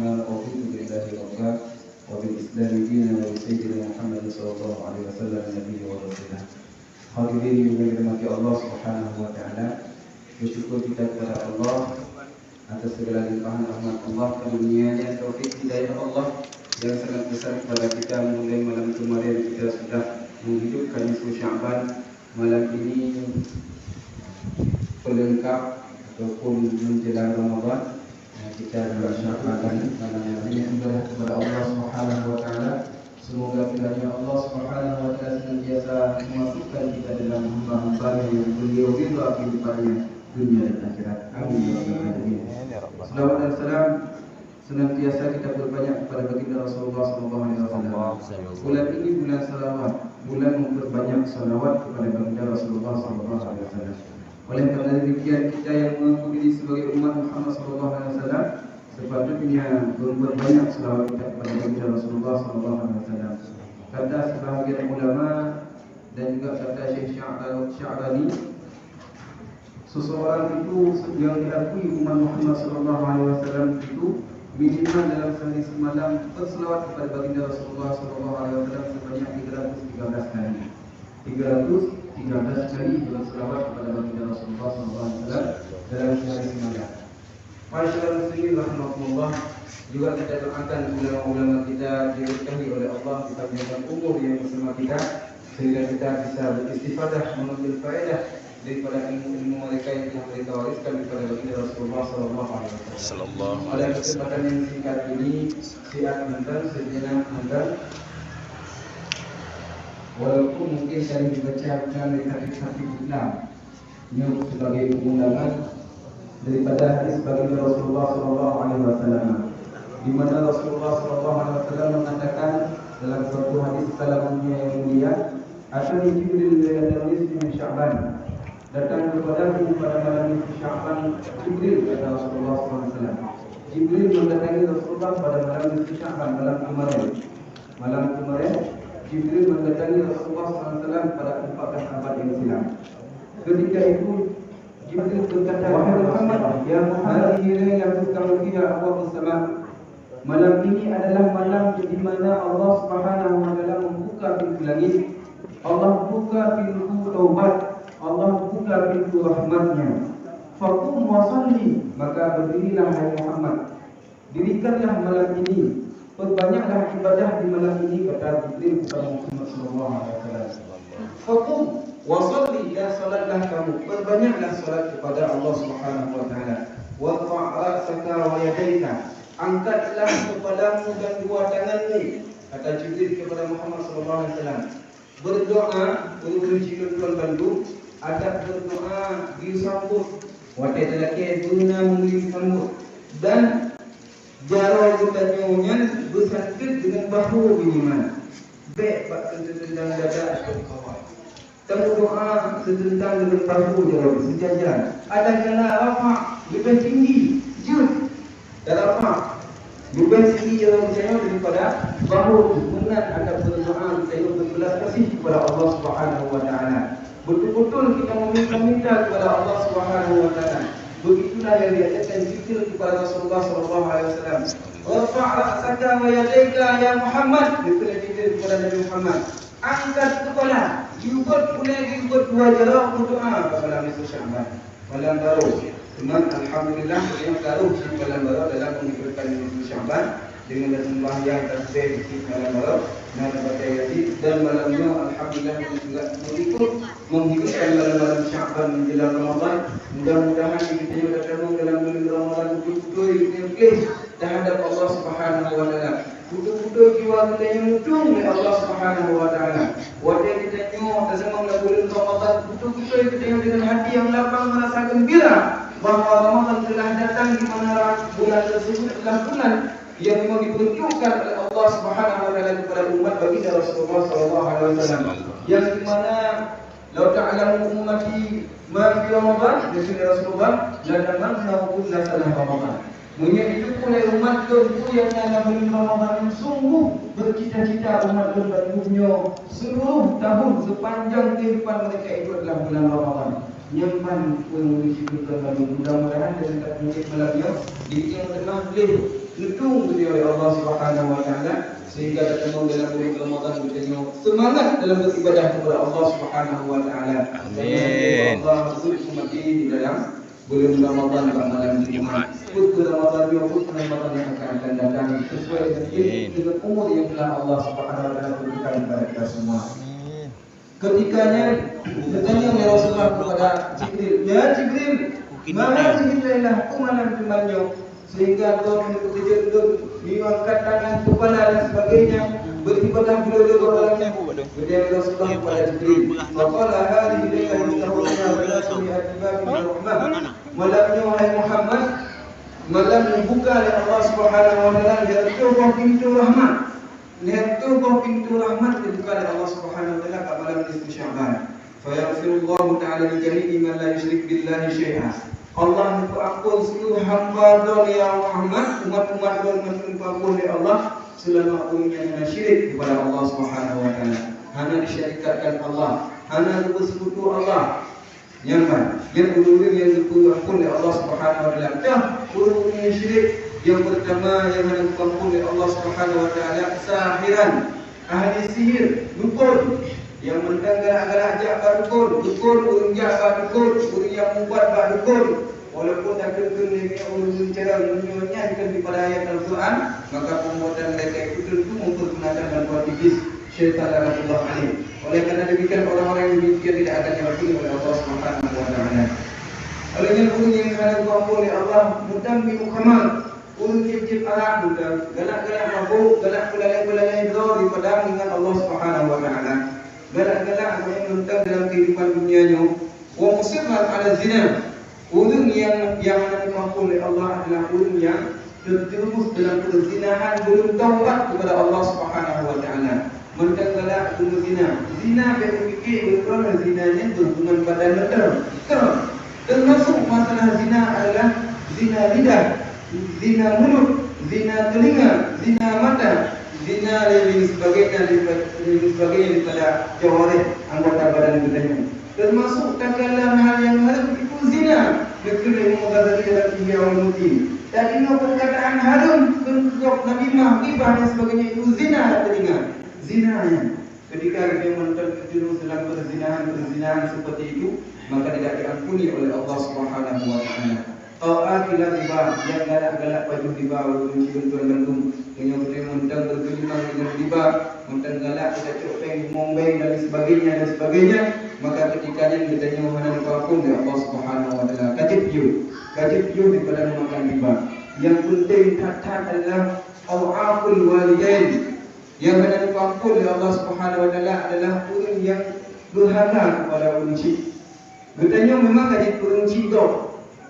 رضيت بالله ربا وبالإسلام دينا وبسيدنا محمد صلى الله عليه وسلم نبي ورسوله. Hadirin yang dirahmati Allah Subhanahu wa taala, bersyukur kita kepada Allah atas segala limpahan rahmat Allah, karunia-Nya, taufik hidayah Allah yang sangat besar kepada kita. Mulai malam kemarin kita sudah menghidupkan nisfu Sya'ban. Malam ini pelengkap ataupun menjelang Ramadan. Kita bersyafaatan malam ini kepada Allah Subhanahu wa taala. Semoga kiranya Allah Subhanahu wa taala senantiasa memasukkan kita dalam hamba-hamba yang beliau ridha kehidupannya dunia dan akhirat. Amin ya rabbal alamin. Salawat dan salam senantiasa kita perbanyak kepada baginda Rasulullah sallallahu alaihi wasallam. Bulan ini bulan salawat, bulan memperbanyak salawat kepada baginda Rasulullah sallallahu alaihi wasallam. Oleh kerana demikian, kita yang mengaku diri sebagai umat Muhammad sallallahu alaihi wasallam sepatutnya memperbanyak selawat kita kepada baginda Rasulullah sallallahu alaihi wasallam. Kata sebahagian ulama dan juga kata Syekh Sya'rani, seseorang itu yang diakui umat Muhammad sallallahu alaihi wasallam itu minimal dalam sehari semalam berselawat kepada baginda Rasulullah sallallahu alaihi wasallam sebanyak 313 kali. 313 kali berselawat kepada baginda Rasulullah sallallahu alaihi wasallam dalam sehari semalam. Masyaallah muslimin rahmatullah, juga kita doakan ulama-ulama kita diberkahi oleh Allah, dipanjangkan umur yang bersama kita sehingga kita bisa beristifadah, mengambil faedah daripada ilmu-ilmu mereka yang telah mereka wariskan kepada baginda Rasulullah sallallahu alaihi wasallam. Pada kesempatan yang singkat ini, siap menonton, sejenak menonton. Walaupun mungkin saya dibacakan dari hadis-hadis Islam yang sebagai undangan daripada hadis baginda Rasulullah sallallahu alaihi wasallam, di mana Rasulullah sallallahu alaihi wasallam mengatakan dalam suatu hadis kalamnya yang mulia, "Atani Jibril lailatal nisfi min Sya'ban." Datang kepadaku pada malam nisfu Sya'ban Jibril, kata Rasulullah sallallahu alaihi wasallam. Jibril mendatangi Rasulullah pada malam nisfu Sya'ban, malam kemarin Jibril mendatangi Rasulullah sallallahu alaihi wasallam pada 14 abad yang silam. Ketika itu Jibril berkata, "Wahai Muhammad, ya Muhammad, yang kamu fiha Allah bersama. Malam ini adalah malam di mana Allah Subhanahu wa taala membuka pintu langit, Allah buka pintu taubat, Allah buka pintu rahmatnya. Faqum wa salli, maka berdirilah hai Muhammad, dirikanlah malam ini, perbanyaklah ibadah di malam ini," kata Jibril kepada Muhammad sallallahu alaihi wasallam. Faqum wa salli, dan salatlah kamu, perbanyaklah salat kepada Allah Subhanahu wa taala. Wa ra'saka wa yadayka, angkatlah kepalamu dan dua tanganmu, kata Jibril kepada Muhammad sallallahu alaihi wasallam. Berdoa, guru cikun bantu, adab berdoa disambut, watai telaki guna disambut, dan jaro bertanyaan bersangkut dengan bahu minimal. Baik pak tentang dada temu doa setentang dengan bahu jaro sejajar. Ada kala rafa lebih tinggi, jud dan rafa lebih tinggi jaro saya daripada bahu. Kemudian ada berdoa saya berbelas kasih kepada Allah Subhanahu wa taala. Betul-betul kita meminta kepada Allah Subhanahu wa taala. Begitulah yang diajarkan zikir kepada Rasulullah sallallahu alaihi wasallam. Rafa' ra'saka wa yadayka ya Muhammad, dikatakan kepada Nabi Muhammad, angkat kepala, diubat boleh diubat dua jara berdoa pada malam nisfu Sya'ban, malam baru. Teman alhamdulillah yang baru malam baru dalam menghidupkan nisfu Sya'ban dengan sembahyang tasbih di malam baru, malam baca yasin, dan malamnya alhamdulillah juga menghidupkan malam Sya'ban menjelang Ramadan. Mudah-mudahan kita juga terus dalam bulan Ramadan betul-betul ikhlas terhadap Allah Subhanahu wa taala. Betul-betul jiwa kita yang mutung oleh Allah Subhanahu wa taala. Wajah kita nyoh bersama bulan Ramadan, betul-betul kita yang dengan hati yang lapang merasa gembira bahawa Ramadan telah datang, di mana bulan tersebut adalah bulan yang memang diperuntukkan oleh Allah Subhanahu wa taala kepada umat baginda Rasulullah sallallahu alaihi wasallam, yang di mana law ta'lamu ummati ma fi Ramadan, disebut Rasulullah, la tamannahu kulla salah Ramadan. Menjadi oleh umat itu yang dalam bulan Ramadan sungguh bercita-cita umat berbantunya seluruh tahun sepanjang kehidupan mereka itu adalah bulan Ramadan. nyampan pun diciptakan bagi mudah-mudahan dari takdir malamnya diri yang telah boleh dihitung oleh Allah Subhanahu wa taala sehingga ketemu dalam bulan Ramadan bertemu semangat dalam beribadah kepada Allah Subhanahu wa taala. Amin. Allah berkati di dalam bulan Ramadan pada malam Jumat. Bulan Ramadan yang Ramadan yang akan datang sesuai dengan umur yang telah Allah Subhanahu wa taala berikan kepada kita semua. Ketikanya bertanya oleh Rasulullah kepada Jibril, ya Jibril, mana Jibrilah aku malam Jumatnya, sehingga Tuhan mengikuti mengangkat tangan kepala dan sebagainya, beribadah bila malamnya. Bertanya Rasulullah kepada Jibril, faqala hadhihi lailatu tahuruna wa la tu'atibah min rahmah. Malamnya wahai Muhammad, malam dibuka oleh Allah Subhanahu wa taala iaitu pintu rahmat. Lihat tu pintu rahmat dibuka oleh Allah Subhanahu wa taala pada malam nisfu Sya'ban. Fa yaghfirullahu ta'ala li jami'i man la yusyrik billahi syai'an. Allah mengampun seluruh hamba dia Muhammad, umat-umat dan mengampun oleh Allah selama umurnya hanya syirik kepada Allah Subhanahu wa taala. Hanya disyirikatkan Allah, hanya bersekutu Allah. Yang ulur yang diampun oleh Allah Subhanahu wa taala. Dah ulur yang syirik. Yang pertama yang hendak diampun oleh Allah Subhanahu wa taala sahiran, ahli sihir, dukun yang mendengar-dengar jak dukun, urang jak dukun, urang yang membuat dukun. Walaupun tak kena urang cara menyonya daripada ayat Al-Quran, maka perbuatan mereka itu tentu mempergunakan bantuan iblis syaitan laknatullah alaih. Oleh kerana demikian orang-orang yang demikian tidak akan diampuni oleh Allah Subhanahu wa taala. Olehnya urang yang hendak diampun oleh Allah mudammi kamal. Urang cip-cip arak muda, galak-galak mabuk, galak belalai-belalai dor di padang dengan Allah Subhanahu wa taala. Galak-galak yang menentang dalam kehidupan dunianya. Wa musirran ala zina. Urang yang diampun oleh Allah adalah urang yang terjerumus dalam perzinahan belum taubat kepada Allah Subhanahu wa taala. Menentang galak bunuh zina. Zina berfikir berkala zinanya berhubungan badan betul. Termasuk masalah zina adalah zina lidah, zina mulut, zina telinga, zina mata, zina dan sebagainya daripada jawarih anggota badan kita. Termasuk dalam hal yang haram itu zina. Berkali mengatakan dalam tiga orang muti. Dan ini perkataan haram, kengkop, namimah, ghibah dan sebagainya itu zina telinga. Zinanya. Ketika dia terjerumus dalam perzinahan seperti itu, maka tidak diampuni oleh Allah Subhanahu wa taala. Ta'atilah riba, yang galak-galak baju riba, mencium tuan gandum, yang mentang bergelimang dengan riba, mentang galak tidak copeng, mombeng dan sebagainya, maka ketikanya bertanya mengenai apapun dari Allah Subhanahu wa taala. Kajib you daripada memakan riba. Yang penting taat adalah awaqul walidain. Yang hendak diampun oleh Allah Subhanahu wa taala adalah orang yang durhaka kepada orang cik. Bertanya memang kajib orang cik kau.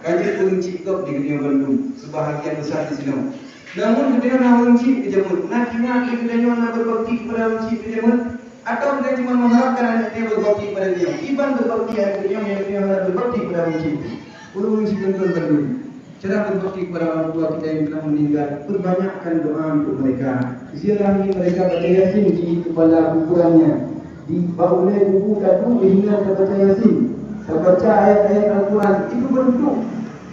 Kaji urang cik kop di dunia Bandung sebahagian besar di sini. Namun ketika orang cik dijemput, nak kita nak berbakti kepada orang cik dijemput, atau kita cuma mengharapkan anak dia berbakti kepada dia. Iban berbakti anak dia nak berbakti kepada orang cik. Urang cik Bandung. Cara berbakti kepada orang tua kita yang telah meninggal, perbanyakkan doa untuk mereka. Ziarahi mereka baca Yasin di kepala ukurannya. Di bawah buku kadu dihingar baca Yasin. Baca ayat-ayat Al-Quran itu bentuk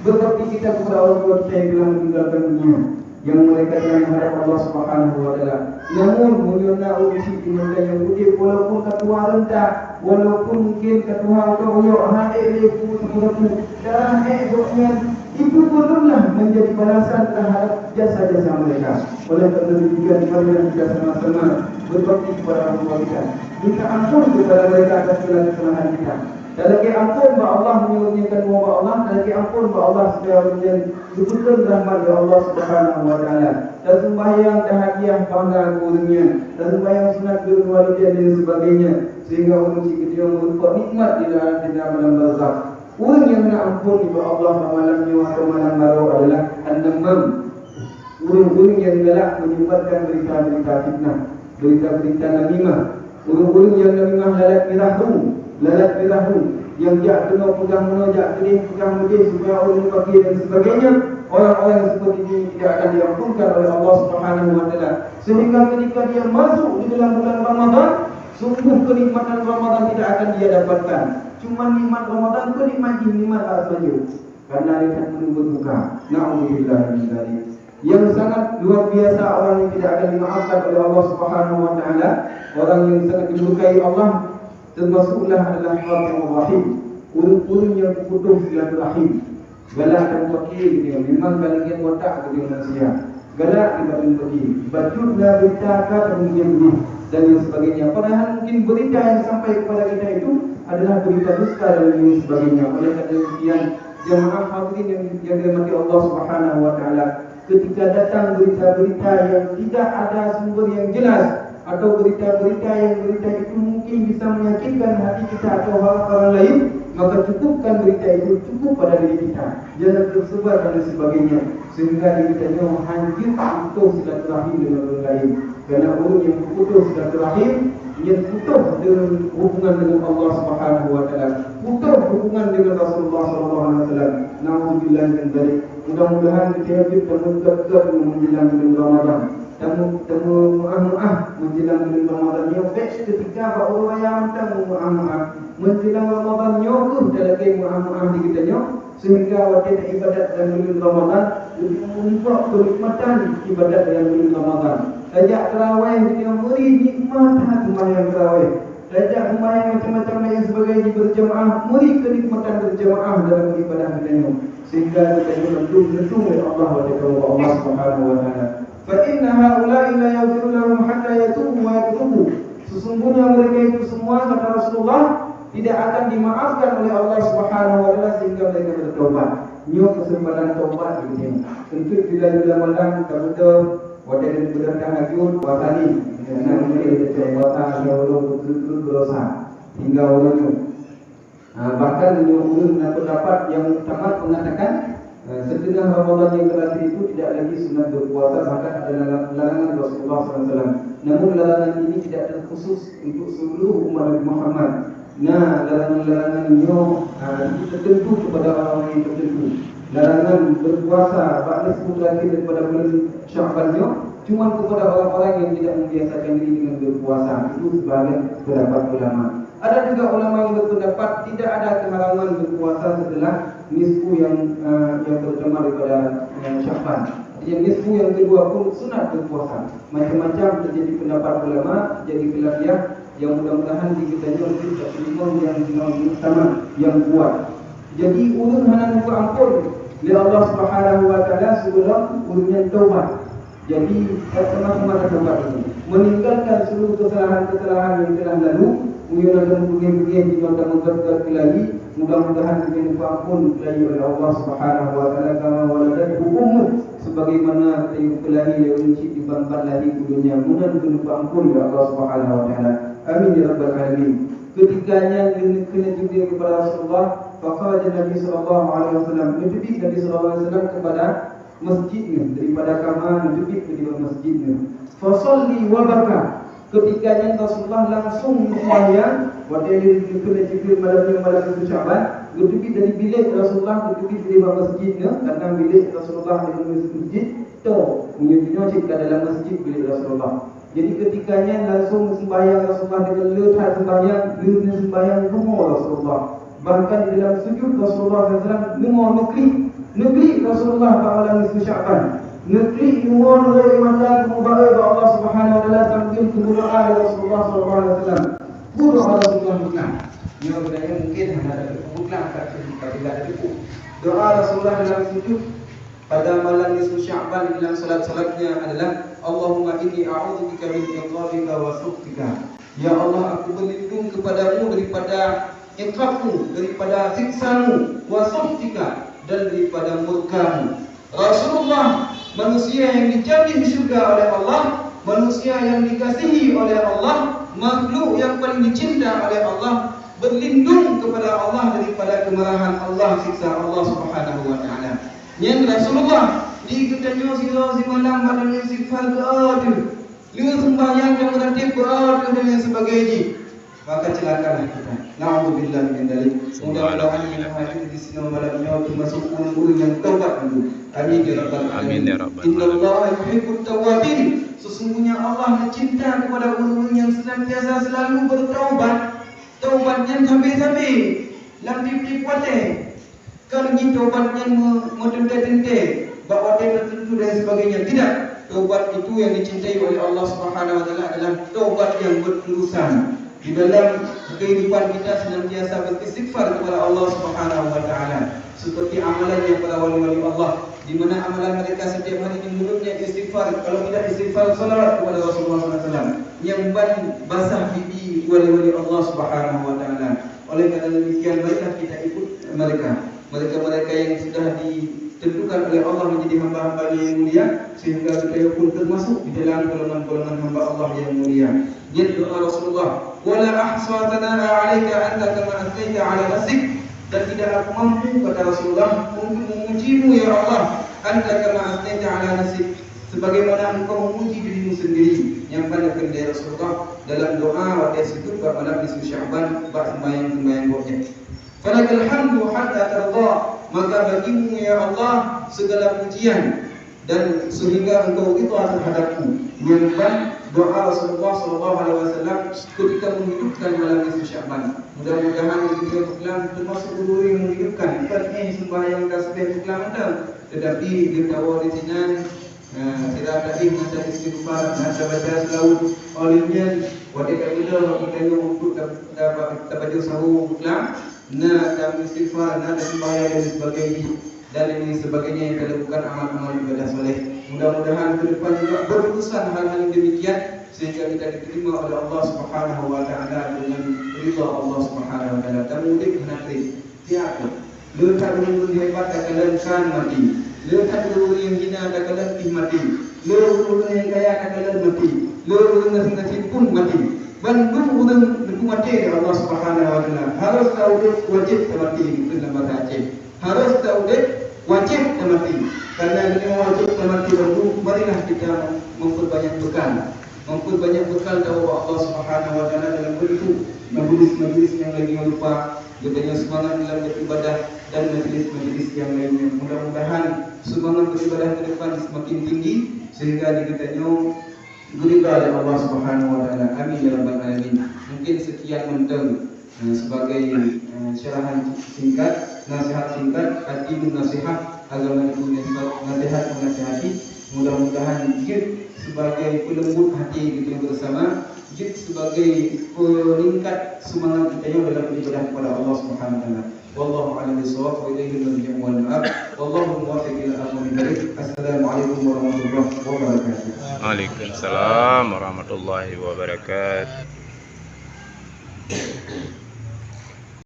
berbakti kita kepada orang tua kita yang telah meninggalkan dunia, yang mereka telah mengharap Allah Subhanahu wa taala. Namun muliana urusi mereka yang udik walaupun ketua rendah, walaupun mungkin ketua atau leku dan dokumen itu perlulah menjadi balasan terhadap jasa-jasa mereka. Oleh kerana demikian marilah kita sama-sama berbakti kepada orang tua kita. Minta ampun kepada mereka atas segala kesalahan kita. Dan lagi ampun bahawa Allah menyurnikan bahawa Allah, dan lagi ampun bahawa Allah segera menjadi diberikan rahmat oleh Allah Subhanahu wa taala. Dan sembahyang bahagia bangga kurnia, dan sembahyang sunat birrul walidain dan sebagainya, sehingga orang kita mendapat nikmat di dalam alam barzakh. Orang yang nak ampun kepada Allah malamnya atau malam baru adalah an-namam. Orang-orang yang galak menyebarkan berita-berita fitnah, berita-berita namimah. Orang-orang yang namimah lalat birahu yang jak kena pegang mana, jak kedih pegang medis supaya orang bagi dan sebagainya. Orang-orang yang seperti ini tidak akan diampunkan oleh Allah Subhanahu wa taala. Sehingga ketika dia masuk di dalam bulan Ramadan, sungguh kenikmatan Ramadan tidak akan dia dapatkan. cuma nikmat Ramadan pun nikmat saja. Karena lihat menunggu berbuka. Na'udzubillah min dzalik. Yang sangat luar biasa orang yang tidak akan dimaafkan oleh Allah Subhanahu wa taala, orang yang sangat dimurkai Allah termasuklah adalah Fatimah Rahim. Urun-urun yang putus silaturahim. Galak dan fakir dia memang bagian watak dia manusia. Galak kita pergi. Bacutlah berita kata mungkin dan yang sebagainya. Padahal mungkin berita yang sampai kepada kita itu adalah berita dusta dan yang sebagainya. Oleh kerana demikian, jemaah hadirin yang dirahmati Allah Subhanahu wa taala, ketika datang berita-berita yang tidak ada sumber yang jelas atau berita-berita yang berita itu mungkin bisa menyakitkan hati kita atau orang lain, maka cukupkan berita itu cukup pada diri kita, jangan tersebar dan sebagainya, sehingga diri kita hancur putus silaturahim dengan orang lain. Kerana orang yang putus silaturahim, yang putus dengan hubungan dengan Allah Subhanahu wa taala, putus hubungan dengan Rasulullah sallallahu alaihi wasallam. Nauzubillah min dzalik. Mudah-mudahan kita berdekat menjelang bulan Ramadan. Temu mu'ah menjelang bulan Ramadan yang best ketika bahawa yang temu mu'ah menjelang Ramadan nyokuh dalam mu'ah di kita nyok, sehingga waktu ibadat dalam bulan Ramadan untuk kenikmatan ibadat dalam bulan Ramadan. Ajak tarawih yang beri nikmat sembahyang tarawih. Ajak sembahyang macam-macam yang sebagainya berjamaah, beri kenikmatan berjamaah dalam ibadah kita nyok, sehingga kita tentu oleh Allah Subhanahu wa taala. Fa inna haula'i la yaghfiru lahum hatta yatubu wa yatubu. Sesungguhnya mereka itu semua, kata Rasulullah, tidak akan dimaafkan oleh Allah Subhanahu wa taala sehingga mereka bertobat. Nyo kesempatan taubat ini. Tentu bila malam betul wadah benar tahajud watani. Karena mereka tidak wata orang betul berdosa hingga orang bahkan ulun pendapat yang tamat mengatakan setengah Ramadan yang terakhir itu tidak lagi sunat berpuasa, bahkan adalah larangan Rasulullah SAW. Namun larangan ini tidak terkhusus untuk seluruh umat Nabi Muhammad. Nah, larangan-larangannya tertentu kepada orang yang tertentu. Larangan berpuasa pada 10 terakhir daripada bulan Sya'bannya cuma kepada orang-orang yang tidak membiasakan diri dengan berpuasa. Itu sebahagian pendapat ulama. Ada juga ulama yang berpendapat tidak ada keharaman berpuasa setelah nisfu yang pertama daripada Sya'ban. Yang nisfu yang kedua pun sunat berpuasa. Macam-macam terjadi pendapat ulama, jadi khilafiyah yang mudah-mudahan diketahui oleh imam yang utama yang kuat. Jadi ulun hana minta ampun oleh Allah Subhanahu wa taala sebelum ulun taubat. Jadi sama-sama taubat ini meninggalkan seluruh kesalahan-kesalahan yang telah lalu, meninggalkan pergi-pergi di mata mengkat lagi. Mudah-mudahan kita minta ampun lagi oleh Allah Subhanahu wa taala kama waladat ummu, sebagaimana kita kelahi yang mencit di bangkat lagi dunia. Mudah-mudahan minta ampun oleh Allah Subhanahu wa taala. Amin ya rabbal alamin. Ketikanya kena juga kepada Rasulullah, faqala Nabi sallallahu alaihi wasallam, Nabi sallallahu alaihi wasallam kepada masjidnya, daripada kamar Nabi ke masjidnya. Fa shalli wa baka. Ketikanya Rasulullah langsung sembahyang, waktu kena juga malam itu Sya'ban, Nabi dari bilik Rasulullah Nabi di masjidnya, karena bilik Rasulullah di masjid tu menyucinya ke dalam masjid bilik Rasulullah. Jadi ketikanya langsung sembahyang Rasulullah dengan letak sembahyang, letak sembahyang rumah Rasulullah. Bahkan di dalam sujud Rasulullah SAW rumah negeri Rasulullah pada nisfu Sya'ban. Negeri rumah dari mata mubarak Allah Subhanahu wa taala sambil berdoa Rasulullah SAW. Berdoa Rasulullah bukan. Dia berdoa mungkin hanya ada bukan ketika tidak ada cukup. Doa Rasulullah dalam sujud pada malam nisfu Sya'ban dalam salat-salatnya adalah Allahumma inni a'udzubika min iqabika wa sukhtika. Ya Allah, aku berlindung kepadamu daripada iqabmu, daripada siksamu, wa sukhtika, dan daripada murkamu. Rasulullah, manusia yang dijamin syurga oleh Allah, manusia yang dikasihi oleh Allah, makhluk yang paling dicinta oleh Allah, berlindung kepada Allah daripada kemarahan Allah, siksa Allah Subhanahu wa taala. Yang Rasulullah diketanya si malam badannya istighfar berada, dia sembahyang dan meratib berada dan yang sebagainya, maka celakalah kita. Na'udzubillah min dzalik. Mudah-mudahan kita di sini malamnya termasuk orang yang taubat dulu. Amin ya rabbal alamin. Innallaha yuhibbut tawwabin. Sesungguhnya Allah mencinta kepada orang yang senantiasa selalu bertaubat. Taubatnya sampai-sampai lam tip wate kan gitu taubat yang mentente bahawa tertentu dan sebagainya. Tidak. Taubat itu yang dicintai oleh Allah Subhanahu wa taala adalah taubat yang berterusan. Di dalam kehidupan kita senantiasa beristighfar kepada Allah Subhanahu wa taala. Seperti amalan yang para wali-wali Allah, di mana amalan mereka setiap hari ini mulutnya istighfar, kalau tidak istighfar salawat kepada Rasulullah SAW, yang basah pipi wali-wali Allah Subhanahu wa taala. Oleh karena demikian, marilah kita ikut mereka yang sudah ditentukan oleh Allah menjadi hamba-hamba yang mulia, sehingga kita pun termasuk di dalam golongan-golongan hamba Allah yang mulia. Jadi doa Rasulullah, wala ahsatana 'alaika anta kama asnaita 'ala nafsik, dan tidak aku mampu, kata Rasulullah, untuk memujimu ya Allah, anta kama asnaita 'ala nafsik, sebagaimana engkau memuji dirimu sendiri. Yang mana dari Rasulullah dalam doa pada situ pada nisfu Sya'ban bab sembahyang wajib. Falakal hamdu hatta tarda, maka bagimu ya Allah segala pujian dan sehingga engkau itu terhadapku. Yang doa Rasulullah SAW ketika menghidupkan malam nisfu Sya'ban. Mudah-mudahan kita Islam termasuk guru yang menghidupkan. Bukan sembahyang tasbih Islam ada, tetapi kita warisan tidak ada ingin dan istighfar, nasa baca selalu olehnya wadai kita kita untuk dapat baca sahur Islam, dan istighfar, dan sembahyang dan sebagainya, dan ini sebagainya yang kita lakukan amal-amal ibadah soleh. Mudah-mudahan ke depan juga berurusan hal-hal yang demikian sehingga kita diterima oleh Allah Subhanahu wa taala dengan ridha Allah Subhanahu wa taala. Dan mudik nanti tiada lekat dulu hebat kalian kan mati. Lekat dulu yang hina kalian mati. Lekat dulu yang kaya kalian mati. Lekat nasi pun mati. Bandung udang mati dari Allah Subhanahu wa taala. Harus tahu wajib mati itu nama Aceh. Harus tahu wajib mati. Karena ini wajib mati baru marilah kita memperbanyak bekal. Memperbanyak bekal tahu Allah Subhanahu wa taala dalam bentuk majlis-majlis yang lagi lupa, betulnya semangat dalam beribadah dan majlis-majlis yang lainnya. Mudah-mudahan semangat beribadah ke depan semakin tinggi sehingga dikatanya diridha oleh Allah Subhanahu wa taala. Amin ya rabbal alamin. Mungkin sekian menteng sebagai syarahan singkat, nasihat singkat, hati nasihat agama itu nasihat menasihati. Mudah-mudahan jid sebagai pelembut hati kita bersama, jid sebagai peningkat semangat kita dalam beribadah kepada Allah Subhanahu wa taala. Wallahu a'lam bishawab wa ilaihi al-marji'u wal ma'ab. Wallahu muwaffiq ila aqwamit thariq. Assalamualaikum warahmatullahi wabarakatuh. Waalaikumsalam warahmatullahi wabarakatuh.